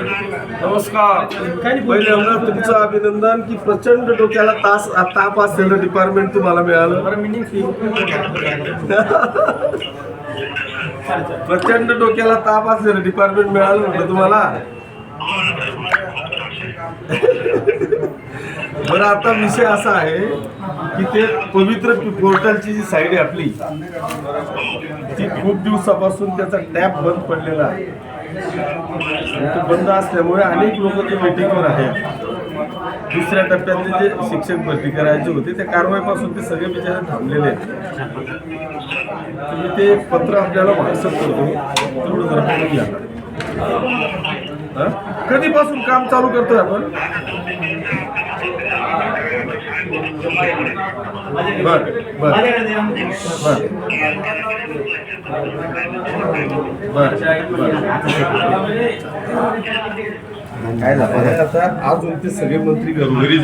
नमस्कार. पहिले आमदार तुमचं अभिनंदन की प्रचंड डोक्याला ताप असलेलं डिपार्टमेंट तुम्हाला मिळालं. प्रचंड डोक्याला ताप असलेलं डिपार्टमेंट मिळालं म्हटलं तुम्हाला. बरं, आता विषय असा आहे की ते पवित्र पोर्टलची जी साईड आहे आपली, ती खूप दिवसापासून त्याचा टॅप बंद पडलेला आहे. तो बंद असल्यामुळे अनेक लोक ते वेटिंगवर आहेत. दुसऱ्या टप्प्यातले जे शिक्षक भरती करायचे होते त्या कारवाईपासून ते सगळे बिचारे थांबलेले आहेत. तुम्ही ते पत्र आपल्याला व्हॉट्सअप करतो, तेवढं जरा बघून घ्या. कधीपासून काम चालू करतोय आपण? बर बर बर काय झालं आता? अजून ते सगळे मंत्री घरोघरी